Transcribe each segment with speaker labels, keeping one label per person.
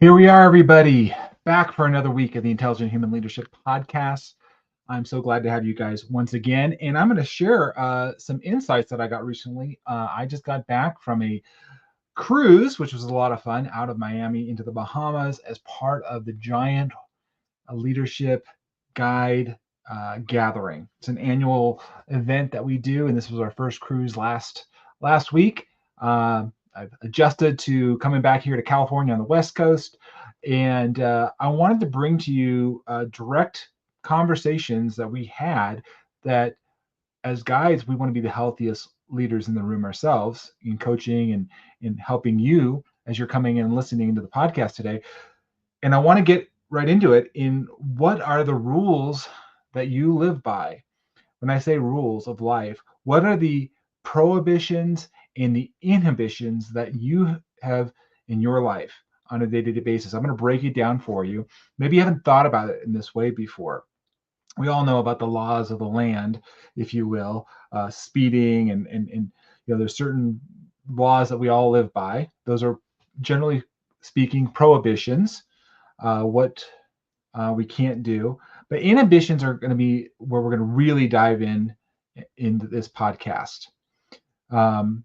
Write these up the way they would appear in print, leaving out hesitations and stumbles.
Speaker 1: Here we are, everybody, back for another week of the Intelligent Human Leadership Podcast. I'm so glad to have you guys once again, and I'm going to share some insights that I got recently. I just got back from a cruise, which was a lot of fun, out of Miami into the Bahamas as part of the giant leadership guide gathering. It's an annual event that we do, and this was our first cruise last week. I've adjusted to coming back here to California on the West Coast, and I wanted to bring to you direct conversations that we had that as guides, we want to be the healthiest leaders in the room ourselves in coaching and in helping you as you're coming in and listening to the podcast today. And I want to get right into it in what are the rules that you live by? When I say rules of life, what are the prohibitions and the inhibitions that you have in your life on a day-to-day basis? I'm going to break it down for you. Maybe you haven't thought about it in this way before. We all know about the laws of the land, if you will, speeding and there's certain laws that we all live by. Those are generally speaking prohibitions, what we can't do. But inhibitions are going to be where we're going to really dive into this podcast.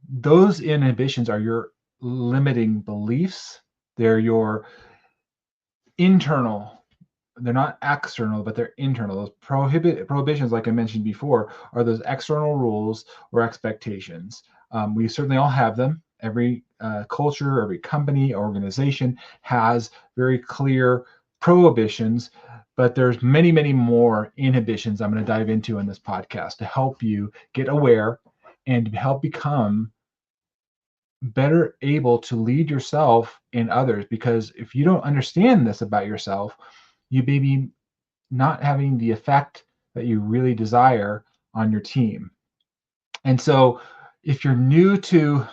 Speaker 1: Those inhibitions are your limiting beliefs. They're your internal. They're not external, but they're internal. Those prohibitions, like I mentioned before, are those external rules or expectations. We certainly all have them. Every culture, every company, organization has very clear prohibitions, but there's many, many more inhibitions I'm going to dive into in this podcast to help you get aware and help become better able to lead yourself and others. Because if you don't understand this about yourself, you may be not having the effect that you really desire on your team. And so if you're new to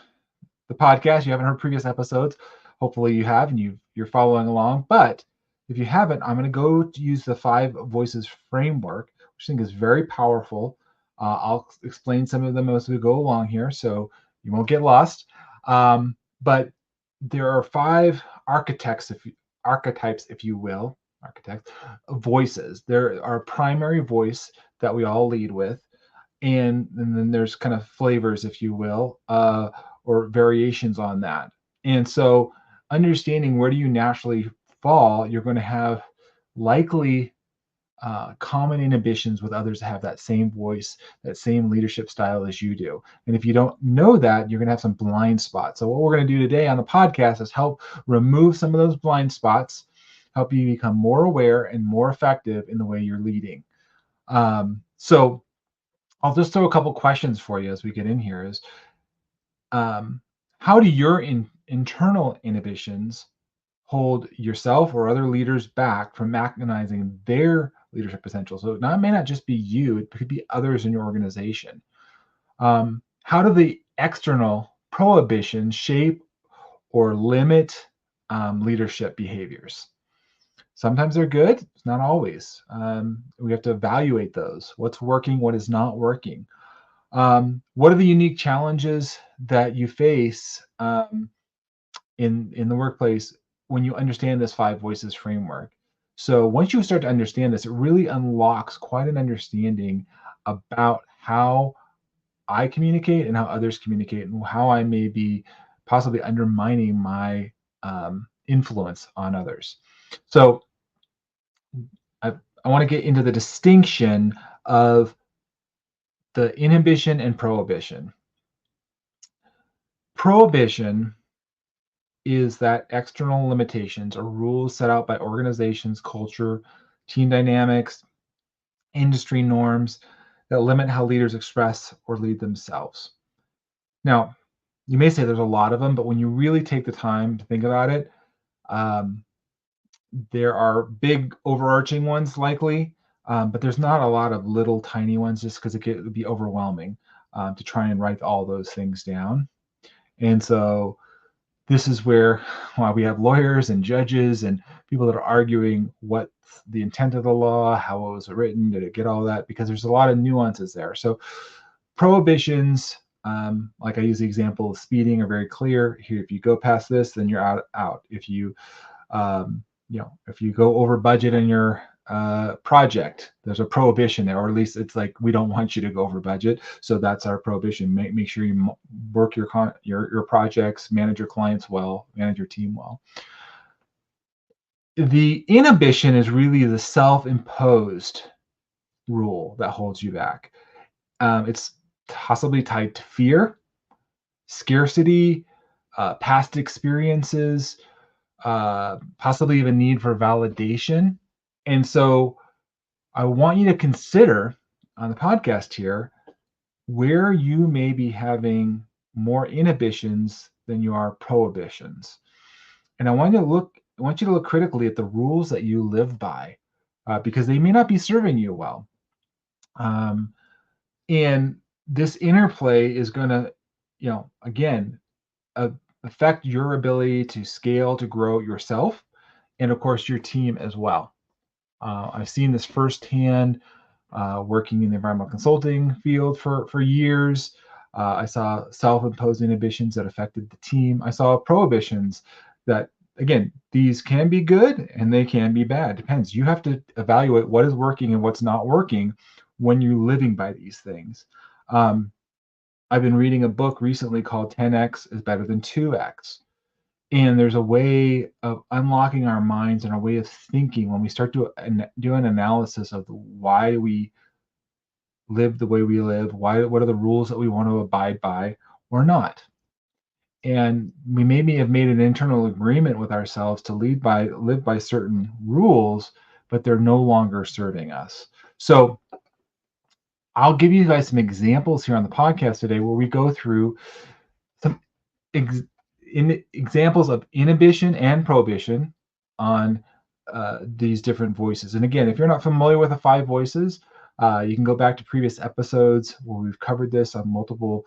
Speaker 1: the podcast, you haven't heard previous episodes, hopefully you have and you're following along. But if you haven't, I'm going to go to use the 5 voices framework, which I think is very powerful. I'll explain some of them as we go along here, so you won't get lost. But there are 5 archetypes, if you will, architects, voices. There are primary voice that we all lead with, and then there's kind of flavors, if you will, or variations on that. And so understanding where do you naturally fall, you're going to have likely common inhibitions with others that have that same voice, that same leadership style as you do. And if you don't know that, you're going to have some blind spots. So what we're going to do today on the podcast is help remove some of those blind spots, help you become more aware and more effective in the way you're leading. So I'll just throw a couple questions for you as we get in here is, how do your internal inhibitions hold yourself or other leaders back from maximizing their leadership potential? So it may not just be you, it could be others in your organization. How do the external prohibitions shape or limit leadership behaviors? Sometimes they're good, it's not always. We have to evaluate those. What's working, what is not working? What are the unique challenges that you face in the workplace when you understand this 5 voices framework? So once you start to understand this, it really unlocks quite an understanding about how I communicate and how others communicate and how I may be possibly undermining my influence on others. So I want to get into the distinction of the inhibition and prohibition. Prohibition is that external limitations or rules set out by organizations, culture, team dynamics, industry norms that limit how leaders express or lead themselves. Now, you may say there's a lot of them, but when you really take the time to think about it, there are big overarching ones likely, but there's not a lot of little tiny ones just because it would be overwhelming to try and write all those things down. And so this is where we have lawyers and judges and people that are arguing what the intent of the law, how it was written, did it get all that? Because there's a lot of nuances there. So prohibitions, like I use the example of speeding, are very clear. Here, if you go past this, then you're out. If you If you go over budget in your project, there's a prohibition there, or at least it's like we don't want you to go over budget. So that's our prohibition. Make sure you work your projects, manage your clients well, manage your team well. The inhibition is really the self-imposed rule that holds you back. It's possibly tied to fear, scarcity, past experiences, possibly even need for validation. And so I want you to consider on the podcast here where you may be having more inhibitions than you are prohibitions. And I want you to look critically at the rules that you live by, because they may not be serving you well. Um, and this interplay is going to, again, affect your ability to scale, to grow yourself, and of course your team as well. I've seen this firsthand, working in the environmental consulting field for years. I saw self-imposed inhibitions that affected the team. I saw prohibitions that, again, these can be good and they can be bad. Depends. You have to evaluate what is working and what's not working when you're living by these things. I've been reading a book recently called 10x is better than 2x. And there's a way of unlocking our minds and a way of thinking when we start to do an analysis of why we live the way we live, what are the rules that we want to abide by or not. And we maybe have made an internal agreement with ourselves to live by certain rules, but they're no longer serving us. So I'll give you guys some examples here on the podcast today where we go through some examples of inhibition and prohibition on these different voices. And again, if you're not familiar with the 5 voices, you can go back to previous episodes where we've covered this on multiple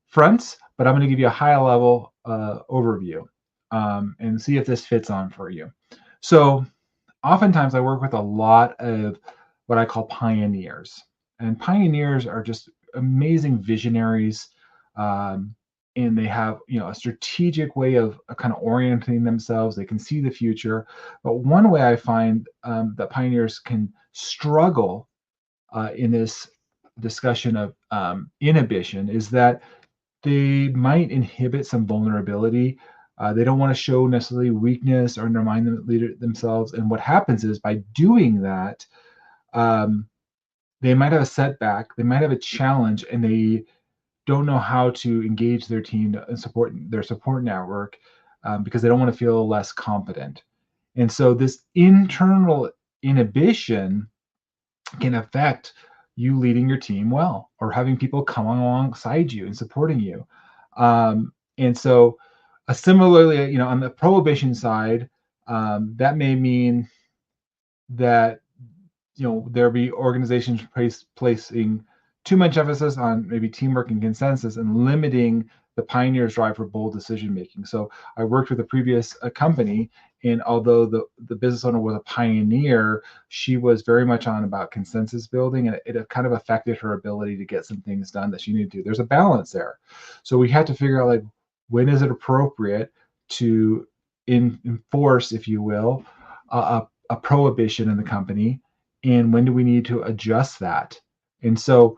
Speaker 1: fronts, but I'm going to give you a high level overview, and see if this fits on for you. So oftentimes I work with a lot of what I call pioneers. And pioneers are just amazing visionaries. And they have, a strategic way of kind of orienting themselves. They can see the future. But one way I find that pioneers can struggle in this discussion of inhibition is that they might inhibit some vulnerability. They don't want to show necessarily weakness or undermine themselves. And what happens is by doing that, they might have a setback, they might have a challenge, and they don't know how to engage their team and support their support network, because they don't want to feel less competent. And so this internal inhibition can affect you leading your team well or having people come alongside you and supporting you. And so similarly, on the prohibition side, that may mean that there be organizations placing too much emphasis on maybe teamwork and consensus and limiting the pioneer's drive for bold decision making. So I worked with a previous company, and although the business owner was a pioneer, she was very much on about consensus building, and it kind of affected her ability to get some things done that she needed to. There's a balance there. So we had to figure out, like, when is it appropriate to enforce, if you will, a prohibition in the company, and when do we need to adjust that? And so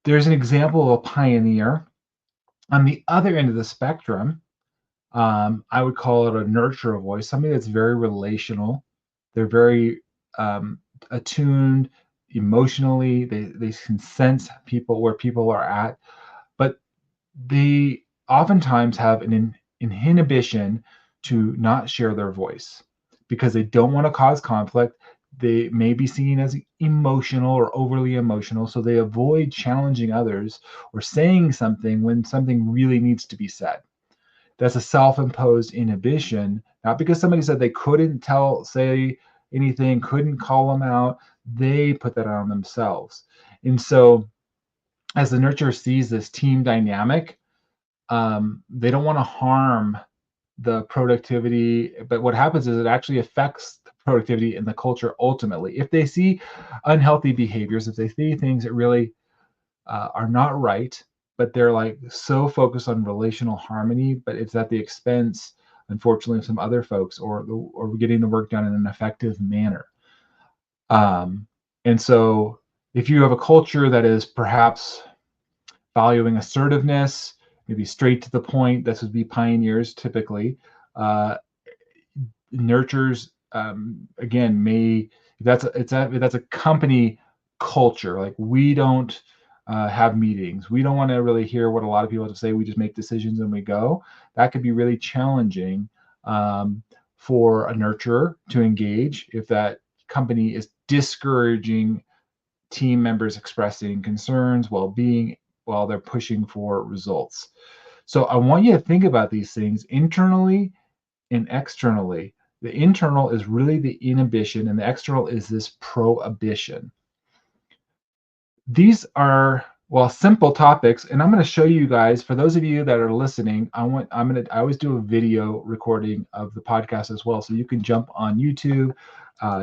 Speaker 1: there's an example of a pioneer. On the other end of the spectrum, I would call it a nurturer voice, somebody that's very relational. They're very attuned emotionally. They can sense people where people are at, but they oftentimes have an inhibition to not share their voice because they don't want to cause conflict. They may be seen as emotional or overly emotional, so they avoid challenging others or saying something when something really needs to be said. That's a self-imposed inhibition, not because somebody said they couldn't say anything, couldn't call them out. They put that on themselves. And so as the nurturer sees this team dynamic, they don't want to harm the productivity, but what happens is it actually affects the productivity and the culture ultimately. If they see unhealthy behaviors, if they see things that really are not right, but they're like so focused on relational harmony, but it's at the expense unfortunately, some other folks, or getting the work done in an effective manner. And so if you have a culture that is perhaps valuing assertiveness, maybe straight to the point, this would be pioneers typically, uh, nurtures, again, may, that's a company culture. Like, we don't have meetings. We don't want to really hear what a lot of people have to say. We just make decisions and we go. That could be really challenging for a nurturer to engage if that company is discouraging team members expressing concerns, well-being, while they're pushing for results. So I want you to think about these things internally and externally. The internal is really the inhibition, and the external is this prohibition. These are, well, simple topics, and I'm going to show you guys, for those of you that are listening, I always do a video recording of the podcast as well, so you can jump on YouTube,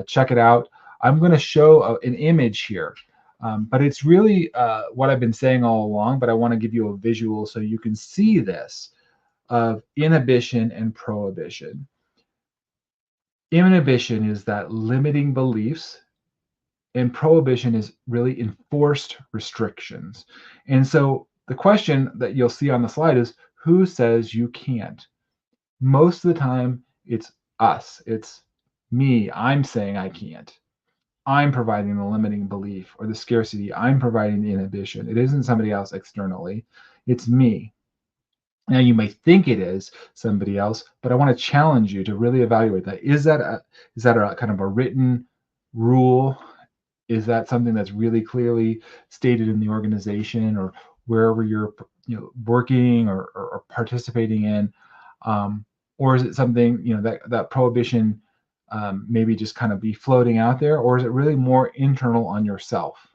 Speaker 1: check it out. I'm going to show an image here, but it's really what I've been saying all along, but I want to give you a visual so you can see this of inhibition and prohibition. Inhibition is that limiting beliefs, and prohibition is really enforced restrictions. And so the question that you'll see on the slide is, who says you can't? Most of the time, it's us. It's me. I'm saying I can't. I'm providing the limiting belief or the scarcity. I'm providing the inhibition. It isn't somebody else externally. It's me. Now, you may think it is somebody else, but I want to challenge you to really evaluate that. Is that a kind of a written rule? Is that something that's really clearly stated in the organization or wherever you're working or participating in? Or is it something that prohibition maybe just kind of be floating out there? Or is it really more internal on yourself?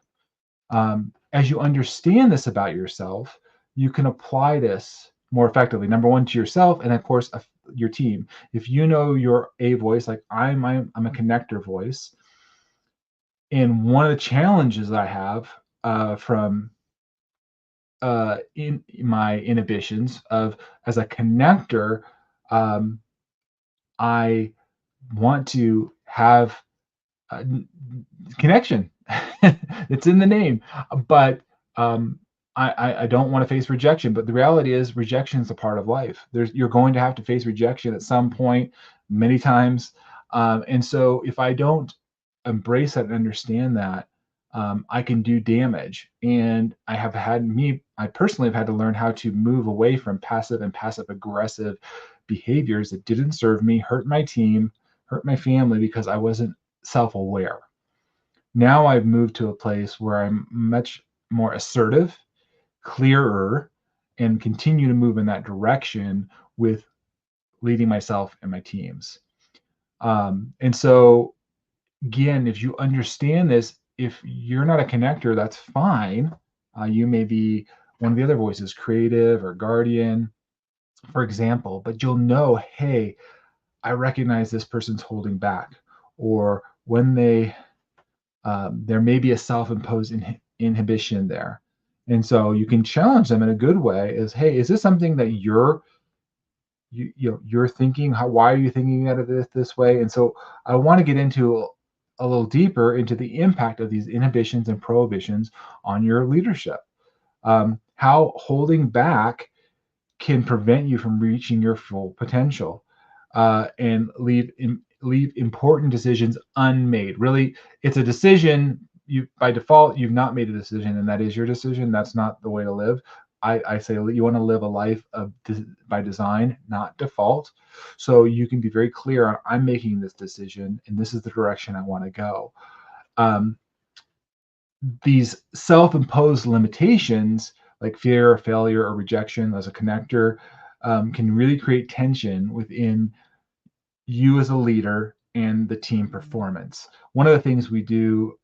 Speaker 1: As you understand this about yourself, you can apply this more effectively. Number one, to yourself, and of course, your team. If you know you're a voice, like I'm a connector voice, and one of the challenges I have from in my inhibitions of as a connector, I want to have connection. It's in the name, but I don't want to face rejection. But the reality is, rejection is a part of life. You're going to have to face rejection at some point, many times. And so if I don't embrace that and understand that, I can do damage. And I personally have had to learn how to move away from passive and passive aggressive behaviors that didn't serve me, hurt my team, hurt my family, because I wasn't self-aware. Now I've moved to a place where I'm much more assertive, clearer, and continue to move in that direction with leading myself and my teams. And so, again, if you understand this, if you're not a connector, that's fine. You may be one of the other voices, creative or guardian, for example, but you'll know, hey, I recognize this person's holding back, or when there may be a self-imposed inhibition there. And so you can challenge them in a good way is, hey, is this something that you're thinking? Why are you thinking out of this way? And so I want to get into a little deeper into the impact of these inhibitions and prohibitions on your leadership. How holding back can prevent you from reaching your full potential, and leave important decisions unmade. Really, it's a decision. By default, you've not made a decision, and that is your decision. That's not the way to live. I say you want to live a life by design, not default. So you can be very clear on, I'm making this decision, and this is the direction I want to go. These self-imposed limitations, like fear, failure, or rejection as a connector, can really create tension within you as a leader and the team performance. One of the things we do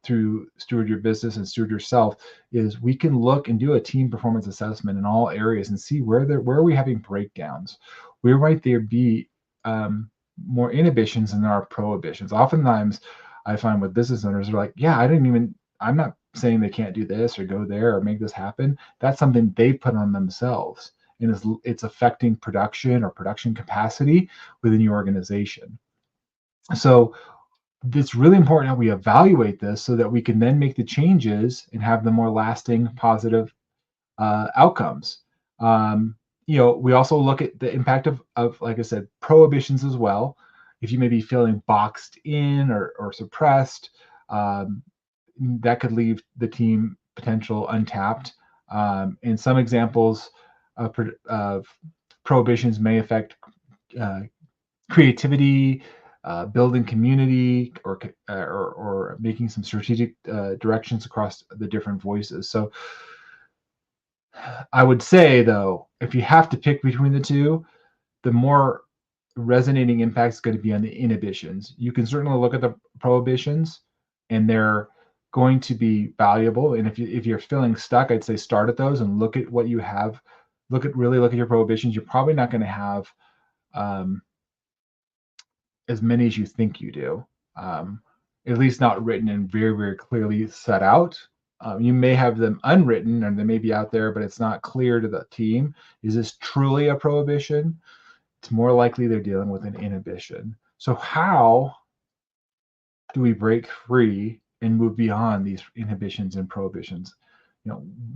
Speaker 1: through Steward Your Business and Steward Yourself is we can look and do a team performance assessment in all areas and see where are we having breakdowns, where might there be more inhibitions than there are prohibitions. Oftentimes, I find with business owners, they're like, yeah, I'm not saying they can't do this or go there or make this happen. That's something they put on themselves. and it's affecting production or production capacity within your organization. So it's really important that we evaluate this so that we can then make the changes and have the more lasting positive outcomes. We also look at the impact of, like I said, prohibitions as well. If you may be feeling boxed in or suppressed, that could leave the team potential untapped. And some examples of prohibitions may affect creativity, building community, or making some strategic directions across the different voices. So I would say, though, if you have to pick between the two, the more resonating impact is going to be on the inhibitions. You can certainly look at the prohibitions, and they're going to be valuable. And if you're feeling stuck, I'd say start at those and look at what you have. Look at your prohibitions. You're probably not going to have as many as you think you do. At least not written and very, very clearly set out. You may have them unwritten and they may be out there, but it's not clear to the team. Is this truly a prohibition? It's more likely they're dealing with an inhibition. So how do we break free and move beyond these inhibitions and prohibitions?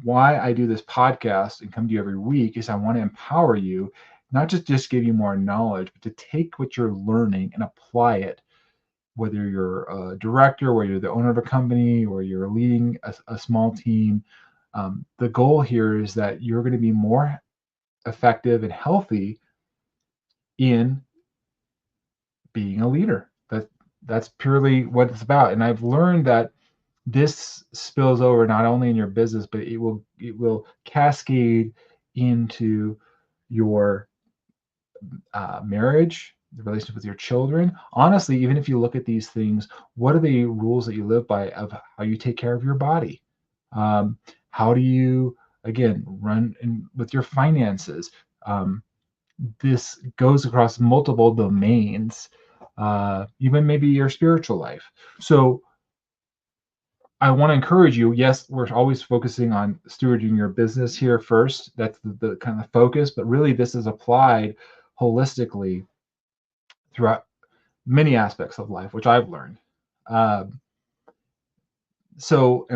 Speaker 1: Why I do this podcast and come to you every week is I want to empower you, not just give you more knowledge, but to take what you're learning and apply it. Whether you're a director, whether you're the owner of a company, or you're leading a small team, the goal here is that you're going to be more effective and healthy in being a leader. That's purely what it's about. And I've learned that this spills over not only in your business, but it will cascade into your marriage, the relationship with your children. Honestly, even if you look at these things, what are the rules that you live by of how you take care of your body? How do you, again, run with your finances? This goes across multiple domains, even maybe your spiritual life. So I want to encourage you. Yes, we're always focusing on stewarding your business here first. That's the kind of focus, but really this is applied holistically throughout many aspects of life, which I've learned. And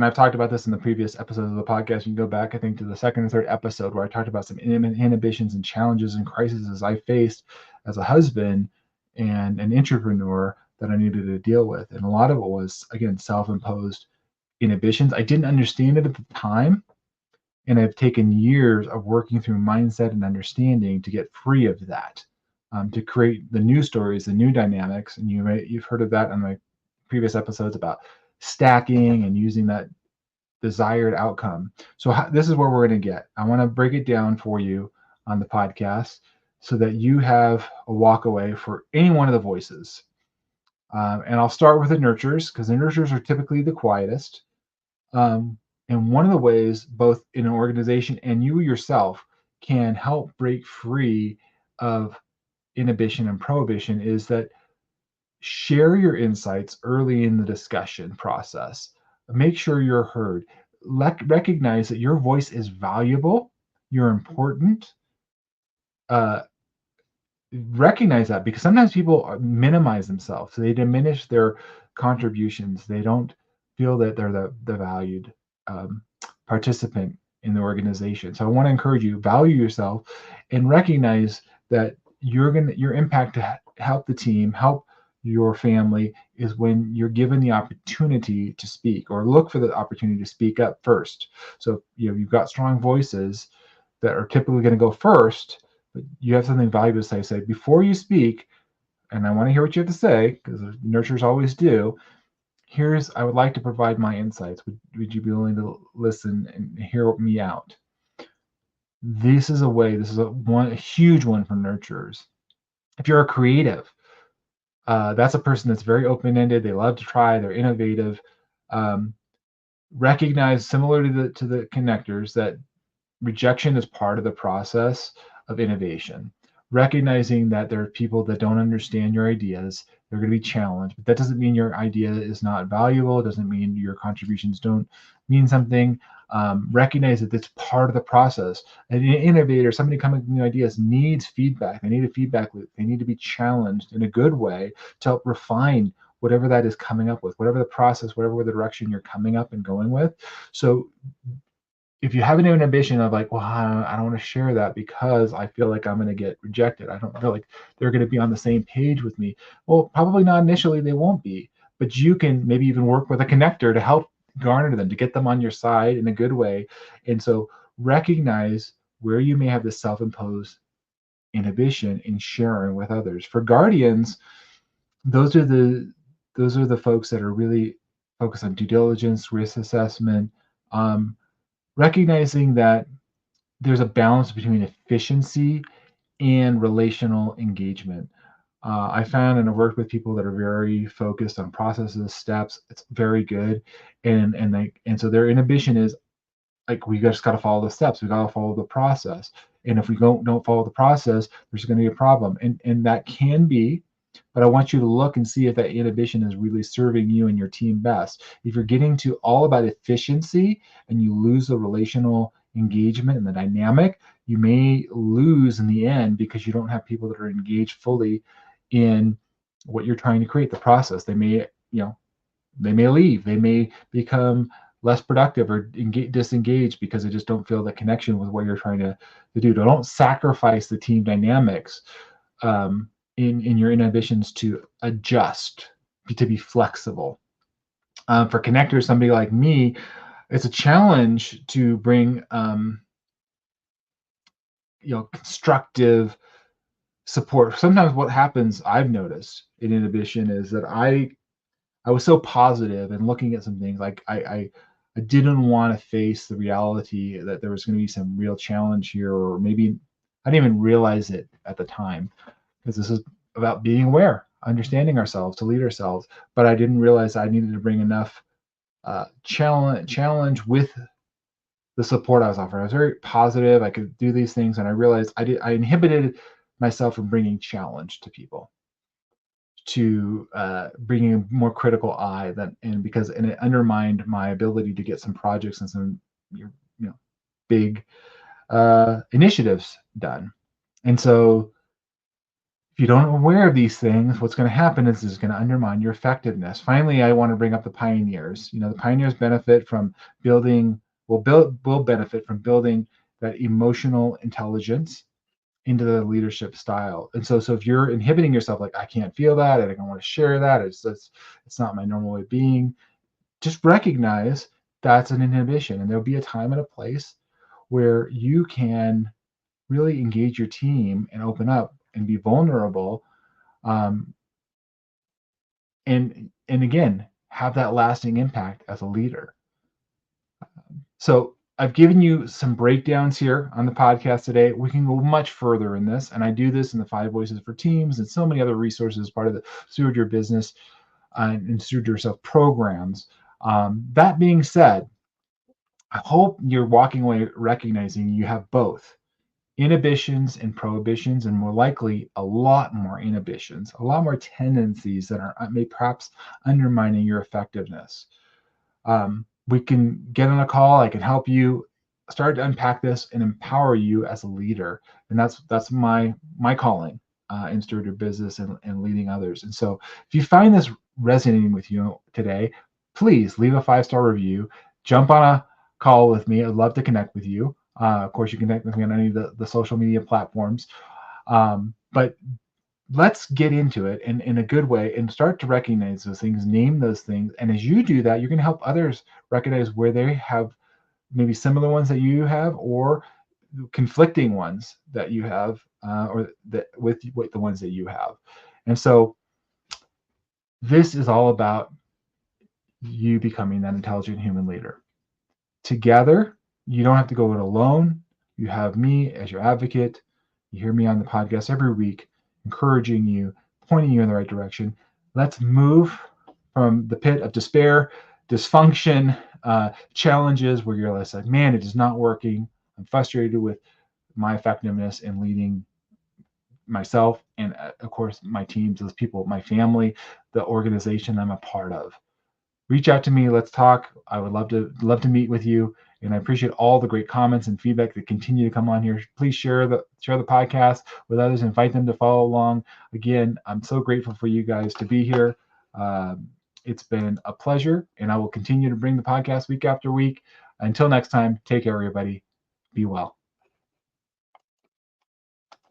Speaker 1: I've talked about this in the previous episodes of the podcast. You can go back, I think, to the second or third episode where I talked about some inhibitions and challenges and crises I faced as a husband and an entrepreneur that I needed to deal with. And a lot of it was, again, self-imposed inhibitions. I didn't understand it at the time. And I've taken years of working through mindset and understanding to get free of that, to create the new stories, the new dynamics. And you've heard of that on my previous episodes about stacking and using that desired outcome. So this is where we're going to get. I want to break it down for you on the podcast so that you have a walk away for any one of the voices. And I'll start with the nurturers, because the nurturers are typically the quietest. And one of the ways, both in an organization and you yourself, can help break free of inhibition and prohibition is that share your insights early in the discussion process. Make sure you're heard. Recognize that your voice is valuable, you're important. Recognize that, because sometimes people minimize themselves. So they diminish their contributions. They don't feel that they're the valued participant in the organization. So I want to encourage you, value yourself and recognize that your impact to help the team, help your family, is when you're given the opportunity to speak, or look for the opportunity to speak up first. So you've got strong voices that are typically going to go first, but you have something valuable to say before you speak, and I want to hear what you have to say, because nurturers always do. I would like to provide my insights. Would you be willing to listen and hear me out? This is a huge one for nurturers. If you're a creative, that's a person that's very open-ended. They love to try. They're innovative. Recognize, similar to the connectors, that rejection is part of the process of innovation. Recognizing that there are people that don't understand your ideas, they're going to be challenged, but that doesn't mean your idea is not valuable. It doesn't mean your contributions don't mean something. Recognize that it's part of the process. An innovator, somebody coming with new ideas, needs feedback. They need a feedback loop. They need to be challenged in a good way to help refine whatever that is coming up with, whatever the process, whatever the direction you're coming up and going with. So if you have an inhibition of like, well, I don't want to share that because I feel like I'm going to get rejected. I don't feel like they're going to be on the same page with me. Well, probably not initially, they won't be, but you can maybe even work with a connector to help garner them, to get them on your side in a good way. And so recognize where you may have this self-imposed inhibition in sharing with others. For guardians, those are the folks that are really focused on due diligence, risk assessment, recognizing that there's a balance between efficiency and relational engagement. I found and I've worked with people that are very focused on processes, steps. It's very good, and so their inhibition is like, we just got to follow the steps. We got to follow the process. And if we don't follow the process, there's going to be a problem. And that can be, but I want you to look and see if that inhibition is really serving you and your team best. If you're getting to all about efficiency and you lose the relational engagement and the dynamic, you may lose in the end because you don't have people that are engaged fully in what you're trying to create, the process. They may, they may leave. They may become less productive or disengaged because they just don't feel the connection with what you're trying to do. Don't sacrifice the team dynamics in your inhibitions to adjust, to be flexible. For connectors, somebody like me, it's a challenge to bring constructive support. Sometimes what happens, I've noticed in inhibition, is that I was so positive and looking at some things, like I didn't want to face the reality that there was going to be some real challenge here, or maybe I didn't even realize it at the time, because this is about being aware, understanding ourselves to lead ourselves. But I didn't realize I needed to bring enough challenge with the support I was offering. I was very positive. I could do these things, and I realized I inhibited myself from bringing challenge to people, to bringing a more critical eye, and it undermined my ability to get some projects and some big initiatives done. And so if you don't aware of these things, what's going to happen is it's going to undermine your effectiveness. Finally, I want to bring up the pioneers. The pioneers benefit from will benefit from building that emotional intelligence into the leadership style. And so if you're inhibiting yourself, like, I can't feel that, I don't want to share that, it's not my normal way of being, just recognize that's an inhibition. And there'll be a time and a place where you can really engage your team and open up and be vulnerable, and again, have that lasting impact as a leader. So I've given you some breakdowns here on the podcast today. We can go much further in this, and I do this in the 5 Voices for Teams and so many other resources as part of the Steward Your Business and Steward Yourself programs. That being said, I hope you're walking away recognizing you have both inhibitions and prohibitions, and more likely a lot more inhibitions, a lot more tendencies that are perhaps undermining your effectiveness. We can get on a call. I can help you start to unpack this and empower you as a leader. And that's my calling in Steward Your Business and leading others. And so if you find this resonating with you today, please leave a 5-star review, jump on a call with me. I'd love to connect with you. Of course, you can connect with me on any of the social media platforms. But let's get into it in a good way and start to recognize those things, name those things. And as you do that, you're going to help others recognize where they have maybe similar ones that you have, or conflicting ones that you have, or that with the ones that you have. And so this is all about you becoming that intelligent human leader. Together, you don't have to go it alone. You have me as your advocate. You hear me on the podcast every week, encouraging you, pointing you in the right direction. Let's move from the pit of despair, dysfunction, challenges where you're like, man, it is not working. I'm frustrated with my effectiveness in leading myself and, of course, my teams, those people, my family, the organization I'm a part of. Reach out to me. Let's talk. I would love to meet with you And I appreciate all the great comments and feedback that continue to come on here. Please share the podcast with others, invite them to follow along. Again, I'm so grateful for you guys to be here. It's been a pleasure, and I will continue to bring the podcast week after week. Until next time, take care, everybody. Be well.